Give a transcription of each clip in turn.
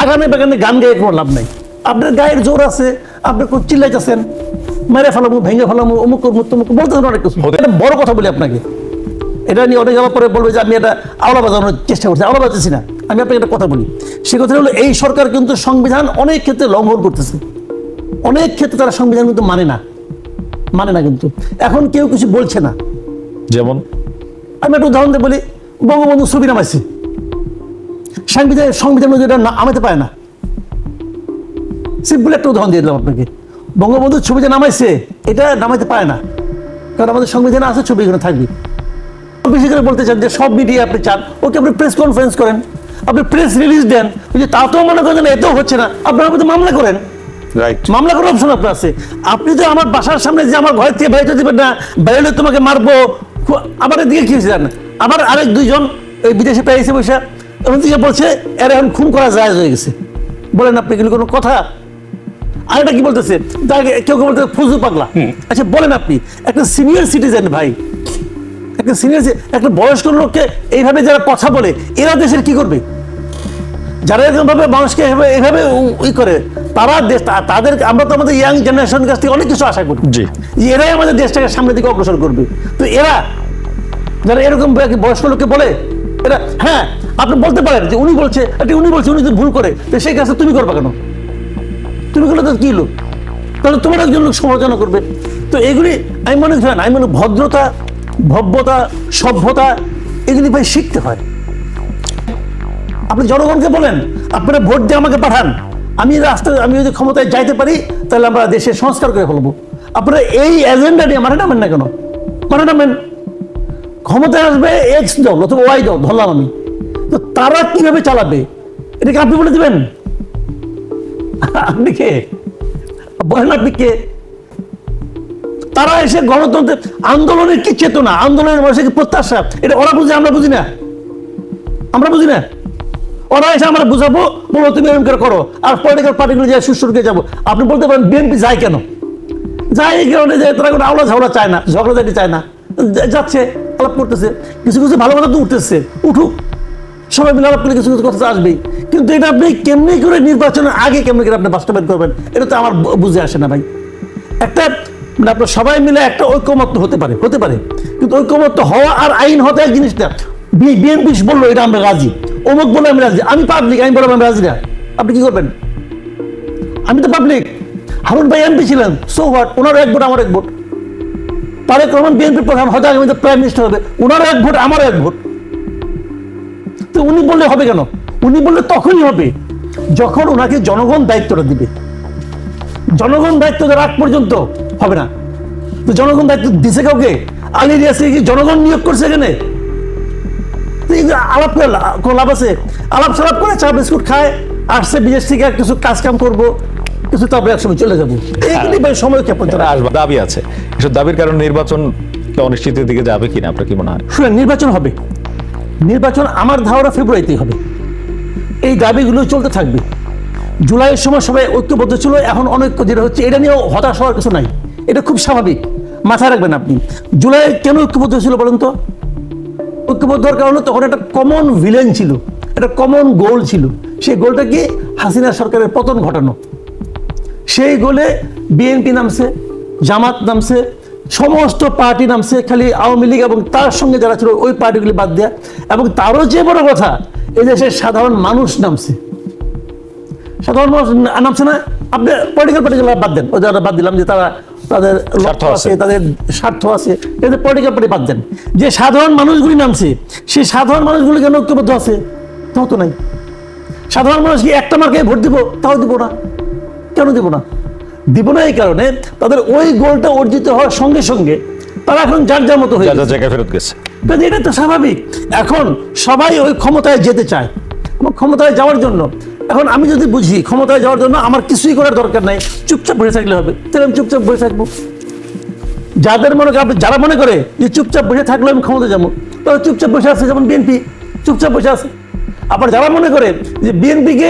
আগামী বাগানে গান গায়ে কোনো লাভ নাই। আপনার গায়ের জোর আছে, আপনি খুব চিল্লাইতেছেন, মেরে ফেলামু, ভেঙে ফেলামু, অমুক করবো তমুক বলতেছেন অনেক কিছু। এটা বড় কথা বলি আপনাকে, এটা নিয়ে অনেক যাওয়ার পরে বলবে যে আমি এটা আওলা বাজানোর চেষ্টা করছি। আওলা বাজাচ্ছি না, আমি আপনাকে একটা কথা বলি। সে কথা হলো এই সরকার কিন্তু সংবিধান অনেক ক্ষেত্রে লঙ্ঘন করতেছে, অনেক ক্ষেত্রে তারা সংবিধান কিন্তু মানে না কিন্তু এখন কেউ কিছু বলছে না। যেমন আমি একটা উদাহরণ দিয়ে বলি, বঙ্গবন্ধু ছবি নামাইছে, সংবিধান এটা নামাতে পারে না। সিম্পল একটা উদাহরণ দিয়ে দিলাম আপনাকে, বঙ্গবন্ধু ছবিটা নামাইছে, এটা নামাইতে পারে না, কারণ আমাদের সংবিধানে আছে ছবি এখানে থাকবে। বেশি করে বলতে চান যে সব মিডিয়া আপনি চান, ওকে আপনি প্রেস কনফারেন্স করেন, আপনি প্রেস রিলিজ দেন, ওই যে তাতেও মনে করেন এতেও হচ্ছে না, আপনার মধ্যে মামলা করেন, মামলা করার অপশন আপনার আছে। আপনি তো আমার বাসার সামনে যে আমার ঘর থেকে বাইরে দিবেন না, বাইরে তোমাকে মারবো, আবার এদিকে কি হয়েছে জানেন, আবার আরেক দুইজন ওই বিদেশে পেয়েছে পয়সা, ওদিকে বলছে এর এখন খুন করা জায়েজ হয়ে গেছে। বলেন আপনি এগুলো কোনো কথা? আরেকটা কি বলতেছে, কেউ কেউ বলতেছে ফজু পাগলা। আচ্ছা বলেন আপনি, একটা সিনিয়র সিটিজেন ভাই, একটা বয়স্ক লোককে এইভাবে যারা কথা বলে, এরা দেশের কি করবে? যারা এরকম ভাবে মানুষকে এইভাবে করে, তারা দেশ তাদের, আমরা তো আমাদের ইয়াং জেনারেশনের কাছ থেকে অনেক কিছু আশা করি যে এরাই আমাদের দেশটাকে সামনের দিকে অগ্রসর করবে। তো এরা যারা এরকম বয়স্ক লোককে বলে, এরা, হ্যাঁ আপনি বলতে পারেন যে উনি বলছে, উনি যদি ভুল করে, তো সেই কাজটা তুমি করবে কেন? তুমি করলে তো কি লোক, তাহলে তোমার একজন লোক সমালোচনা করবে। তো এগুলি আমি মনে করি, আমি মনে ভদ্রতা, ভব্যতা, সভ্যতা এগুলি ভাই শিখতে হয়। আপনি জনগণকে বলেন আপনারা ভোট দিয়ে আমাকে পাঠান, আমি যদি ক্ষমতায় যাইতে পারি তাহলে আমরা দেশের সংস্কার করে ফেলবো। আপনারা এই এজেন্ডা নিয়ে মানে নামেন না কেন? মানে নামেন, ক্ষমতায় আসবে এক্স দল অথবা ওয়াই দল, ধরলাম আমি, তো তারা কিভাবে চালাবে এটাকে আপনি বলে দেবেন? আপনি কে বলেন? আপনি কে? তারা এসে গণতন্ত্রের আন্দোলনের কি চেতনা, আন্দোলনের বয়সে কি প্রত্যাশা, এটা ওরা বুঝে, আমরা বুঝি না। ওরা এসে আমরা বুঝাবো, বলো তুমি এরকম করে করো, আর পলিটিক্যাল পার্টিগুলো যায় সুস্থকে যাবো। আপনি বলতে পারেন বিএনপি যায় কেন? যায় এই কারণে যে তারা কোনো আওলা ঝগড়া চায় না, ঝগড়াঝাটি চায় না, যাচ্ছে আলাপ করতেছে, কিছু কিছু ভালো কথা তো উঠতেছে, উঠুক, সবাই মিলে আলাপ করলে কিছু কিছু কথা আসবেই। কিন্তু এটা আপনি কেমনি করে নির্বাচনের আগে কেমনি করে আপনি বাস্তবায়ন করবেন, এটা তো আমার বুঝে আসে না ভাই। একটা মানে আপনার সবাই মিলে একটা ঐক্যমত্য হতে পারে, কিন্তু ঐক্যমত্য হওয়া আর আইন হতে এক জিনিসটা। বিএনপি বললো এটা আমরা রাজি, অমুক বলে আমি রাজি, আমি পাবলিক, আমি বললাম আমি রাজি না, আপনি কি করবেন? আমি তো পাবলিক, হারুন ভাই এমপি ছিলেন, সো হোয়াট, ওনারও এক ভোট আমার এক ভোট, তারেক রহমান বিএনপির প্রধান, হয়তো আগামী প্রাইম মিনিস্টার হবে, ওনারও এক ভোট আমারও এক ভোট। তো উনি বললে হবে কেন? উনি বললে তখনই হবে যখন ওনাকে জনগণ দায়িত্বটা দিবে। জনগণ দায়িত্ব দেওয়ার আগ পর্যন্ত হবে না। তো জনগণ দায়িত্ব দিছে কাউকে? আলী রিয়াসকে কি জনগণ নিয়োগ করছে এখানে? আলাপ করে কোনো লাভ আছে? আলাপ সালাপ করে চা বিস্কুট খায়, আসছে বিদেশ থেকে কিছু কাজ কাম করবো, কিছু তারপরে একসময় চলে যাবো, এইগুলি ভাই সময় ক্ষেপণ আসবে। দাবি আছে, এসব দাবির কারণে নির্বাচন অনিশ্চিতের দিকে যাবে কিনা আপনার কি মনে হয়? শুনেন, নির্বাচন হবে, নির্বাচন আমার ধারণা ফেব্রুয়ারিতেই হবে। এই দাবিগুলো চলতে থাকবে। জুলাইয়ের সময় সবাই ঐক্যবদ্ধ ছিল, এখন অনৈক্য যেটা হচ্ছে, এটা নিয়েও হতাশ হওয়ার কিছু নাই, এটা খুব স্বাভাবিক, মাথায় রাখবেন আপনি। জুলাই কেন ঐক্যবদ্ধ ছিল বলেন তো? ঐক্যবদ্ধ হওয়ার কারণে তখন একটা কমন ভিলেন ছিল, একটা কমন গোল ছিল। সেই গোলটা কি? হাসিনা সরকারের পতন ঘটানো। সেই গোলে বিএনপি নামছে, জামাত নামছে, সমস্ত পার্টি নামছে, খালি আওয়ামী লীগ এবং তার সঙ্গে যারা ছিল ওই পার্টিগুলি বাদ দেয়া। এবং তারও যে বড় কথা, এই দেশের সাধারণ মানুষ নামছে। সাধারণ মানুষ নামছে না? আপনি পলিটিক্যাল পার্টিগুলো বাদ দেন, ওই যারা বাদ দিলাম যে তারা তাদের লক্ষ্য আছে, তাদের স্বার্থ আছে, এদের পলিটিক্যাল পার্টি বাদ দেন। যে সাধারণ মানুষগুলি নামছে, সেই সাধারণ মানুষগুলি কেন ঐক্যবদ্ধ আছে? তাও তো নাই। সাধারণ মানুষ কি একটা মার্কায় ভোট দিব? তাও দিব না। কেন দিব না? দিব না এই কারণে তাদের ওই গোলটা অর্জিত হওয়ার সঙ্গে সঙ্গে তারা এখন যার মতো হয়ে জায়গায় ফেরত গেছে। এটা তো স্বাভাবিক। এখন সবাই ওই ক্ষমতায় যেতে চায়, ক্ষমতায় যাওয়ার জন্য। এখন আমি যদি বুঝি ক্ষমতায় যাওয়ার জন্য আমার কিছুই করার দরকার নাই, চুপচাপ বসে থাকলে হবে, তাহলে আমি চুপচাপ বসে থাকবো। যারা মনে করে যে চুপচাপ বসে থাকলে আমি ক্ষমতা যাবো, তারা চুপচাপ বসে আছে, যেমন বিএনপি চুপচাপ বসে আছে। আবার যারা মনে করে যে বিএনপিকে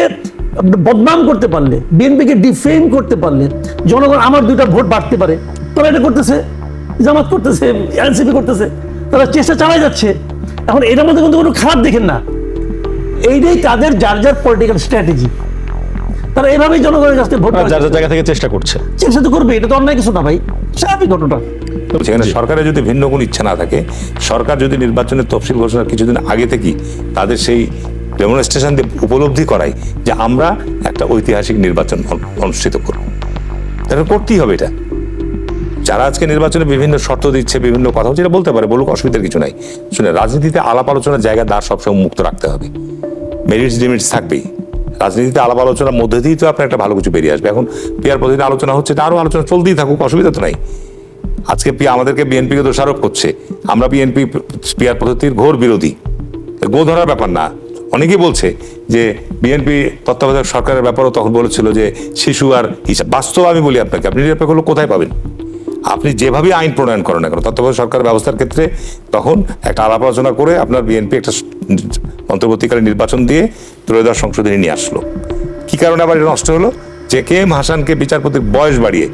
বদনাম করতে পারলে, বিএনপিকে ডিফেম করতে পারলে জনগণ আমার 2টা ভোট বাড়তে পারে, তারা এটা করতেছে, জামাত করতেছে, এনসিপি করতেছে, তারা চেষ্টা চালাই যাচ্ছে। এখন এটার মধ্যে কিন্তু কোনো খারাপ দেখেন না, এইটাই তাদের যার যার পলিটিক্যাল স্ট্র্যাটেজি। তারা এভাবেই জনগণের কাছ থেকে ভোট যার যার জায়গা থেকে চেষ্টা করছে। চেষ্টা তো করবে, এটা তো অন্যায় কিছু না ভাই, স্বাভাবিক ঘটনা। সেখানে সরকারের যদি ভিন্ন কোনো ইচ্ছা না থাকে, সরকার যদি নির্বাচনের তফসিল ঘোষণার কিছুদিন আগে থেকেই তাদের সেই ডেমনস্ট্রেশন দিয়ে উপলব্ধি করায় যে আমরা একটা ঐতিহাসিক নির্বাচন অনুষ্ঠিত করব, তাহলে করতেই হবে এটা। যারা আজকে নির্বাচনে বিভিন্ন শর্ত দিচ্ছে, বিভিন্ন কথা হচ্ছে, এটা বলতে পারে, বলুক, অসুবিধার কিছু নাই। শুনে, রাজনীতিতে আলাপ আলোচনার জায়গা দ্বার সবসময় মুক্ত রাখতে হবে, মেরিটস ডিমেরিটস থাকবেই। রাজনীতিতে আলাপ আলোচনার মধ্যে দিয়েই তো আপনার একটা ভালো কিছু বেরিয়ে আসবে। এখন পিয়ার পদ্ধতিতে আলোচনা হচ্ছে, আরও আলোচনা চলতেই থাকুক, অসুবিধা তো নাই। আজকে আমাদেরকে বিএনপিকে দোষারোপ করছে, আমরা বিএনপি পিয়ার পদ্ধতির ঘোর বিরোধী। গো ধরার ব্যাপার না। অনেকেই বলছে যে বিএনপি তত্ত্বাবধায়ক সরকারের ব্যাপারেও তখন বলেছিল যে শিশু আর হিসাব। বাস্তব আমি বলি আপনাকে, আপনি নিরপেক্ষ হলো কোথায় পাবেন? আপনি যেভাবে আইন প্রণয়ন করেন না কেন, তত্ত্বাবধায়ক সরকার ব্যবস্থার ক্ষেত্রে তখন একটা আলাপ আলোচনা করে আপনার বিএনপি একটা অন্তর্বর্তীকালীন নির্বাচন দিয়ে ত্রয়োদশ সংশোধনী নিয়ে আসলো। কি কারণে আবার এটা নষ্ট হলো? যে কে এম হাসানকে বিচারপতির বয়স বাড়িয়ে,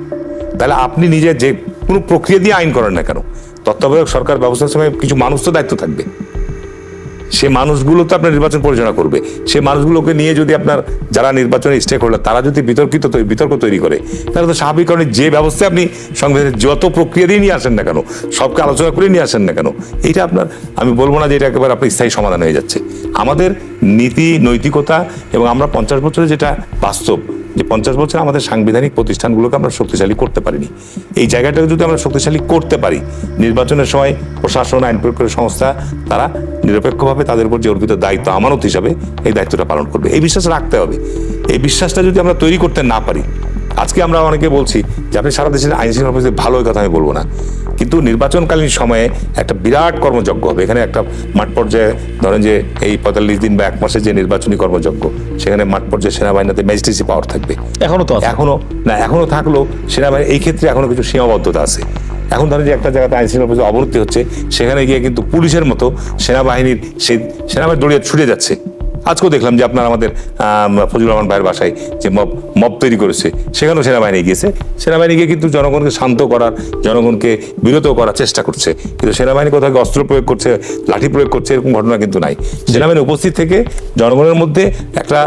তাহলে আপনি নিজে যে কোনো প্রক্রিয়া দিয়ে আইন করেন না কেন, তত্ত্বাবধায়ক সরকার ব্যবস্থার সময় কিছু মানুষ তো দায়িত্ব থাকবে, সে মানুষগুলো তো আপনার নির্বাচন পরিচালনা করবে। সে মানুষগুলোকে নিয়ে যদি আপনার যারা নির্বাচনে স্টেক হোল্ডার তারা যদি বিতর্ক তৈরি করে, তাহলে তো স্বাভাবিক কারণে যে ব্যবস্থায় আপনি সংবিধানের যত প্রক্রিয়া দিয়ে নিয়ে আসেন না কেন, সবকে আলোচনা করে নিয়ে আসেন না কেন, এইটা আপনার, আমি বলবো না যে এটা একেবারে আপনার স্থায়ী সমাধান হয়ে যাচ্ছে। আমাদের নীতি নৈতিকতা এবং আমরা 50 বছরে যেটা বাস্তব, যে 50 বছর আমাদের সাংবিধানিক প্রতিষ্ঠানগুলোকে আমরা শক্তিশালী করতে পারিনি। এই জায়গাটাকে যদি আমরা শক্তিশালী করতে পারি, নির্বাচনের সময় প্রশাসন, আইন প্রয়োগকারী সংস্থা তারা নিরপেক্ষভাবে তাদের উপর যে অর্পিত দায়িত্ব আমানত হিসাবে এই দায়িত্বটা পালন করবে। এই বিশ্বাস রাখতে হবে। এই বিশ্বাসটা যদি আমরা তৈরি করতে না পারি, আজকে আমরা অনেকে বলছি যে আপনি সারা দেশের আইন শৃঙ্খলা পরিস্থিতি ভালো, কথা আমি বলবো না, কিন্তু নির্বাচনকালীন সময়ে একটা বিরাট কর্মযজ্ঞ হবে। এখানে একটা মাঠ পর্যায়ে ধরেন যে এই 45 দিন বা 1 মাসের যে নির্বাচনী কর্মযজ্ঞ, সেখানে মাঠ পর্যায়ে সেনাবাহিনীতে ম্যাজিস্ট্রেসি পাওয়ার থাকবে। এখনো থাকলেও সেনাবাহিনী এই ক্ষেত্রে এখনো কিছু সীমাবদ্ধতা আছে। এখন ধরেন যে একটা জায়গাতে আইন শৃঙ্খলা পরিস্থিতি অবনতি হচ্ছে, সেখানে গিয়ে কিন্তু পুলিশের মতো সেনাবাহিনী দড়িয়ে ছুটে যাচ্ছে। আজকেও দেখলাম যে আপনার আমাদের ফজলুর রহমান ভাইয়ের বাসায় যে মব তৈরি করেছে, সেখানেও সেনাবাহিনী গিয়েছে। সেনাবাহিনী গিয়ে কিন্তু জনগণকে শান্ত করার, জনগণকে বিরত করার চেষ্টা করছে, কিন্তু সেনাবাহিনী কোথাও অস্ত্র প্রয়োগ করছে, লাঠি প্রয়োগ করছে, এরকম ঘটনা কিন্তু নাই। সেনাবাহিনী উপস্থিত থেকে জনগণের মধ্যে একটা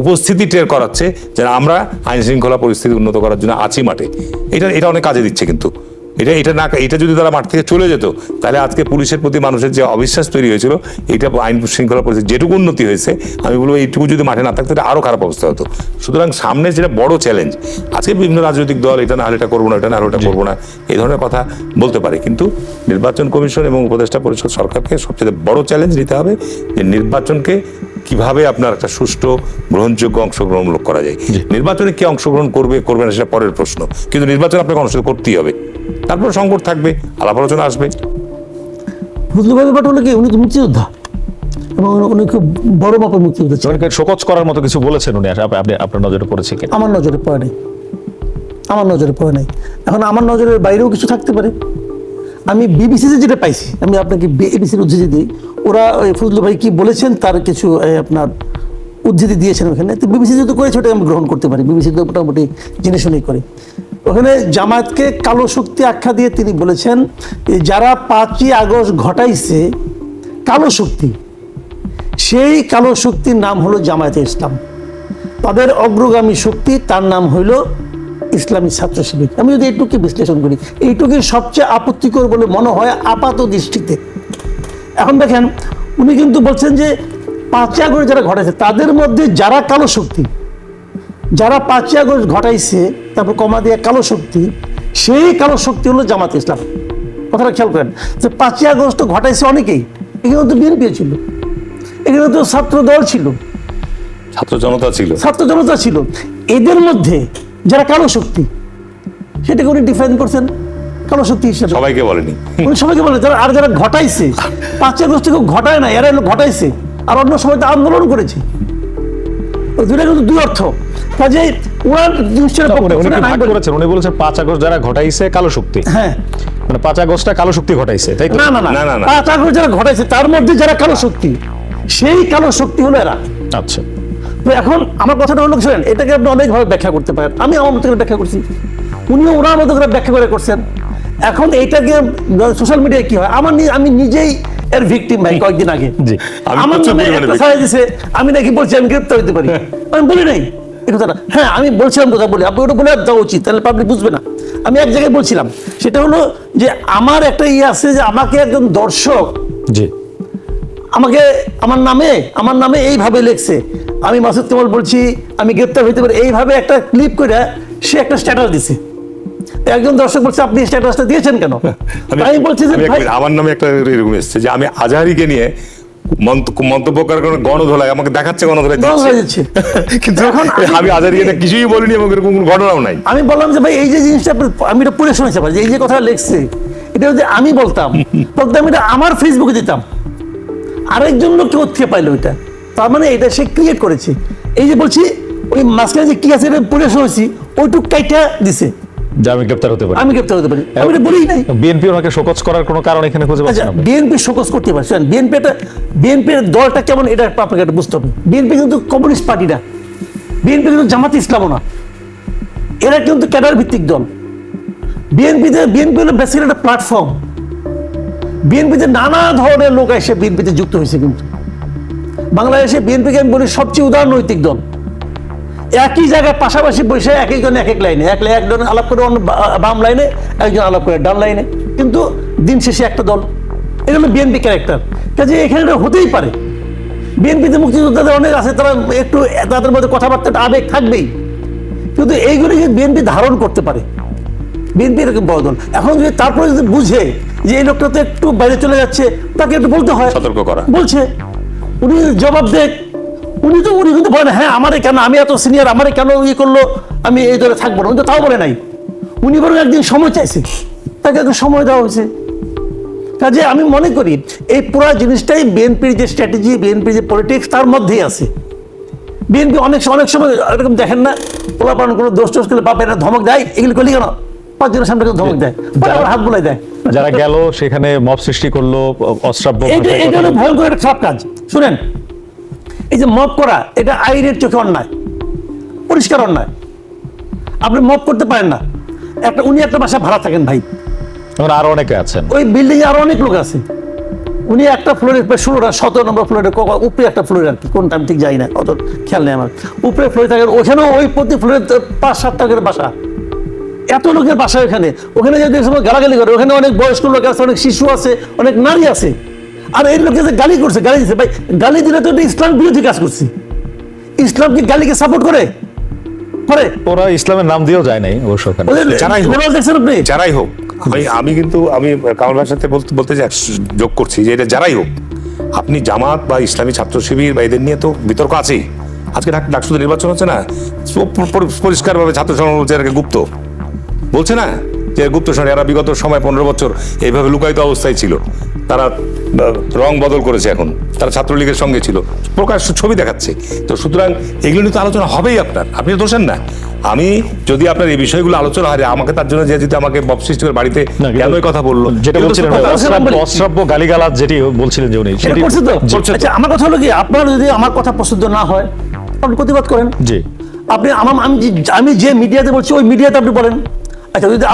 উপস্থিতি টের করাচ্ছে যে আমরা আইন শৃঙ্খলা পরিস্থিতি উন্নত করার জন্য আছি মাঠে। এটা অনেক কাজে দিচ্ছে। কিন্তু এটা যদি তারা মাঠ থেকে চলে যেত, তাহলে আজকে পুলিশের প্রতি মানুষের যে অবিশ্বাস তৈরি হয়েছিল, এটা আইন শৃঙ্খলা পরিস্থিতি যেটুকু উন্নতি হয়েছে, আমি বলবো এইটুকু যদি মাঠে না থাকতো, এটা আরো খারাপ অবস্থা হতো। সুতরাং সামনে যেটা বড় চ্যালেঞ্জ, আজকে বিভিন্ন রাজনৈতিক দল এটা না হলে এটা করবো না, এটা না হলে এটা করবো না, এই ধরনের কথা বলতে পারে, কিন্তু নির্বাচন কমিশন এবং উপদেষ্টা পরিষদ সরকারকে সবচেয়ে বড় চ্যালেঞ্জ নিতে হবে যে নির্বাচনকে কিভাবে আপনার একটা সুষ্ঠু, গ্রহণযোগ্য, অংশগ্রহণমূলক করা যায়। নির্বাচনে কে অংশগ্রহণ করবে না সেটা পরের প্রশ্ন, কিন্তু নির্বাচন আপনাকে অনুষ্ঠিত করতেই হবে। তারপর সংকট থাকবে, আলাপ আলোচনা আসবে। ফজলু ভাই ব্যাপারটা হলো কি, উনি তো মুক্তিযোদ্ধা এবং উনি খুব বড় মাপের মুক্তিযোদ্ধা ছিলেন। শোকজ করার মতো কিছু বলেছেন উনি, আপনার নজরে পড়েছে কিনা? আমার নজরে পড়ে নাই। এখন আমার নজরের বাইরেও কিছু থাকতে পারে। আমি বিবিসিতে যেটা পাইছি, আমি আপনাকে বিবিসির উদ্ধৃতি দিই। ওরা ফজলু ভাই কি বলেছেন তার কিছু আপনার উদ্ধৃতি দিয়েছেন ওখানে। তো বিবিসি যেহেতু করেছে, ওটা আমি গ্রহণ করতে পারি। বিবিসি তো মোটামুটি জেনে শুনেই করে। ওখানে জামায়াতকে কালো শক্তি আখ্যা দিয়ে তিনি বলেছেন যারা 5ই আগস্ট ঘটাইছে কালো শক্তি, সেই কালো শক্তির নাম হলো জামায়াতে ইসলাম। তাদের অগ্রগামী শক্তি, তার নাম হইল ইসলামী ছাত্র শিবির। আমি যদি এইটুকু বিশ্লেষণ করি, এইটুকুই সবচেয়ে আপত্তিকর বলে মনে হয় আপাত দৃষ্টিতে। এখন দেখেন, উনি কিন্তু বলছেন যে 5ই আগস্ট যারা ঘটাইছে তাদের মধ্যে যারা কালো শক্তি, যারা 5ই আগস্ট ঘটাইছে, তারপর কমা দিয়ে কালো শক্তি, সেই কালো শক্তি হলো জামাত ইসলাম। কথাটা খেয়াল করেন যে 5ই আগস্ট তো ঘটাইছে অনেকেই। এখানে তো বিএনপি ছিল, এখানে তো ছাত্র দল ছিল, ছাত্র জনতা ছিল। এদের মধ্যে যারা কালো শক্তি, সেটাকে উনি ডিফাইন করছেন কালো শক্তি হিসেবে। সবাইকে বলেনি, উনি সবাইকে বলে যারা ঘটাইছে। 5ই আগস্ট কেউ ঘটায় না, এরা ঘটাইছে, আর অন্য সময় তো আন্দোলন করেছে। দুইটা কিন্তু দুই অর্থ। কাজে উনি বলেছেন 5 আগস্ট যারা ঘটাইছে কালো শক্তি। হ্যাঁ, মানে 5 আগস্টটা কালো শক্তি ঘটাইছে, তাই তো? না, 5 আগস্ট যারা ঘটাইছে তার মধ্যে যারা কালো শক্তি, সেই কালো শক্তি হলো এরা। আচ্ছা, তো এখন আমার কথাটা হলো, শুনেন, এটাকে আপনি অনেকভাবে ব্যাখ্যা করতে পারেন। আমি আমার মতো করে ব্যাখ্যা করছি, উনিও ওনার মতো করে ব্যাখ্যা করে করছেন। এখন এইটাকে সোশ্যাল মিডিয়ায় কি হয়, আমি নিজেই এর ভিকটিম ভাই কয়েকদিন আগে জি। আমি আমার প্রচুর নামে পরিমাণে একটা ছাড়া দিছে, আমি নাকি বলছি আমি গ্রেপ্তার হতে পারি, আমি বলি নাই এই কথাটা। হ্যাঁ আমি বলছিলাম কথা বলি, আপনি ওটা বলে দেওয়া উচিত, তাহলে পাবলিক বুঝবে না। আমি এক জায়গায় বলছিলাম, সেটা হলো যে আমার একটা ইয়ে আছে যে আমাকে একজন দর্শক জি আমাকে আমার নামে এইভাবে লিখছে, আমি মাসুদ কামাল বলছি আমি গ্রেপ্তার হইতে পারি, এইভাবে একটা ক্লিপ করে সে একটা স্ট্যাটাস দিছে। একজন দর্শক বলছে আপনি স্ট্যাটাসটা দিয়েছেন কেন? আমি বলছি যে ভাই আমার নামে একটা এরকম এসেছে যে আমি আজহারিকে নিয়ে মন্তব্য করার কারণে গণধোলাই আমাকে দেখাচ্ছে, গণধোলাই দল দিচ্ছে। হয়ে যাচ্ছে। কিন্তু এখন আমি আজহারিকে নিয়ে কিছুই বলিনি এবং এরকম কোনো ঘটনাও নাই। আমি বললাম যে ভাই এই যে জিনিসটা আমি এটা পড়ে শুনেছি যে এই যে কথা লিখছে এটা যদি আমি বলতাম আমি এটা আমার ফেসবুকে দিতাম, আরেকজন লোক কোথায় পাইলো এটা, তার মানে এটা সে ক্রিয়েট করেছে। এই যে বলছি ওই মাঝখানে যে কি আছে এটা পড়ে শুনেছি, ওইটুক কাইটা দিছে, যে আমি গ্রেপ্তার হতে পারি। আমি গ্রেপ্তার হতে পারি, আমি এটা বলি নাই। বিএনপি ওনাকে শোকজ করার কোনো কারণ এখানে খুঁজে আচ্ছা পাচ্ছেন আপনি? বিএনপি শোকজ করতে পারছেন, বিএনপির দলটা কেমন এটা আপনাকে একটা বুঝতে হবে। বিএনপি কিন্তু কমিউনিস্ট পার্টি না, বিএনপি কিন্তু জামাত ইসলামও না, এরা কিন্তু ক্যাডার ভিত্তিক দল। বিএনপি হলো বেসিক্যালি একটা প্ল্যাটফর্ম। বিএনপিতে নানা ধরনের লোক এসে বিএনপিতে যুক্ত হয়েছে, কিন্তু বাংলাদেশে বিএনপিকে আমি বলি সবচেয়ে উদারনৈতিক দল। একই জায়গায় পাশাপাশি বসে এক একজন এক এক লাইনে, একজন আলাপ করে অন্য বাম লাইনে, একজন আলাপ করে ডান লাইনে, কিন্তু দিন শেষে একটা দল। এটা হলো বিএনপি ক্যারেক্টার। কাজে এখানে এটা হতেই পারে। বিএনপিতে মুক্তিযোদ্ধাদের অনেক আছে, তারা একটু তাদের মধ্যে কথাবার্তা আবেগ থাকবেই, কিন্তু এইগুলিকে বিএনপি ধারণ করতে পারে। বিএনপি এরকম বড় দল। এখন যদি তারপরে যদি বুঝে যে এই লোকটা তো একটু বাইরে চলে যাচ্ছে, তাকে একটু বলতে হয়, সতর্ক করা। বলছে উনি জবাব দেখ, উনি কিন্তু বলেন হ্যাঁ আমারে কেন, আমি এত সিনিয়র, আমারে কেন ইয়ে করলো, আমি এই দলে থাকবো না, উনি তো তাও বলে নাই। উনি বরং একদিন সময় চাইছে, তাকে একটু সময় দেওয়া হয়েছে। কাজে আমি মনে করি এই পুরো জিনিসটাই বিএনপির যে স্ট্র্যাটেজি, বিএনপির যে পলিটিক্স, তার মধ্যেই আছে। বিএনপি অনেক সময় এরকম দেখেন না, পোলাপান কোনো দোষ টোষ করলে বাপ এটা ধমক দেয়, এগুলো করলি কেন, পাঁচজনের সামনে ধমক দেয়, পরে আবার হাত বোলাই দেয়। যারা গেল সেখানে মব সৃষ্টি করলো, অশ্রাব্য এটা হলো ভয়ঙ্কর একটা খারাপ কাজ। শুনেন, এই যে মব করা, এটা আইনের চোখে অন্যায়, পরিষ্কার অন্যায়। আপনি মব করতে পারেন না। উনি একটা বাসা ভাড়া থাকেন ভাই, এখন আরো অনেকে আছেন, ওই বিল্ডিং এ আরো অনেক লোক আছে। উনি একটা ফ্লোরে 17 নম্বর ফ্লোরে, উপরে একটা ফ্লোরে আর কি, কোনটা আমি ঠিক যাই না, অত খেয়াল নেই আমার। উপরে ফ্লোরে থাকেন, ওখানেও ওই প্রতি ফ্লোরে 5-7টা করে বাসা, এত লোকের বাসা ওখানে যদি গালাগালি করে, ওখানে অনেক বয়স্ক লোক আছে, অনেক শিশু আছে, অনেক নারী আছে। আর এই লোকে যে গালি করছে, গালি দিচ্ছে ভাই, গালি দিলে তো ইসলাম বিরোধী কাজ করছে। ইসলাম কি গালিকে সাপোর্ট করে? ওরা ইসলামের নাম দিয়েও যায় নাই অবশ্য ওখানে। যারাই হোক, দেখছেন আপনি, যারাই হোক, আমি কিন্তু কামাল ভাইয়ের সাথে বলতে যে যোগ করছি যে এটা যারাই হোক, আপনি জামাত বা ইসলামী ছাত্র শিবির বা এদের নিয়ে তো বিতর্ক আছেই। আজকে ডাকসুতে নির্বাচন হচ্ছে না, পরিষ্কারভাবে ছাত্র সংগঠন বলছে এটাকে গুপ্ত, বলছে না যে গুপ্ত সরে, এরা বিগত সময় 15 বছর এইভাবে লুকায়িত অবস্থায় ছিল। তারা রং বদল করেছে, এখন তারা ছাত্রলীগের সঙ্গে ছিল, প্রকাশ্য ছবি দেখাচ্ছে। তো সুতরাং এগুলো নিয়ে তো আলোচনা হবেই আপনার, আপনি তো দোষেন না। আমি যদি আপনার এই বিষয়গুলো আলোচনা হয়, আমাকে তার জন্য যে যদি আমাকে মব সৃষ্টি করে বাড়িতে কেন এই কথা বললো, যেটা বলছিলেন অশ্রাব্য গালিগালাজ, যেটি বলছিলেন যে উনি সেটা করছে তো। আচ্ছা আমার কথা হলো কি, আপনার যদি আমার কথা পছন্দ না হয় আপনি প্রতিবাদ করেন। জি আপনি আমি যে মিডিয়াতে বলছি ওই মিডিয়াতে আপনি বলেন। আচ্ছা যদি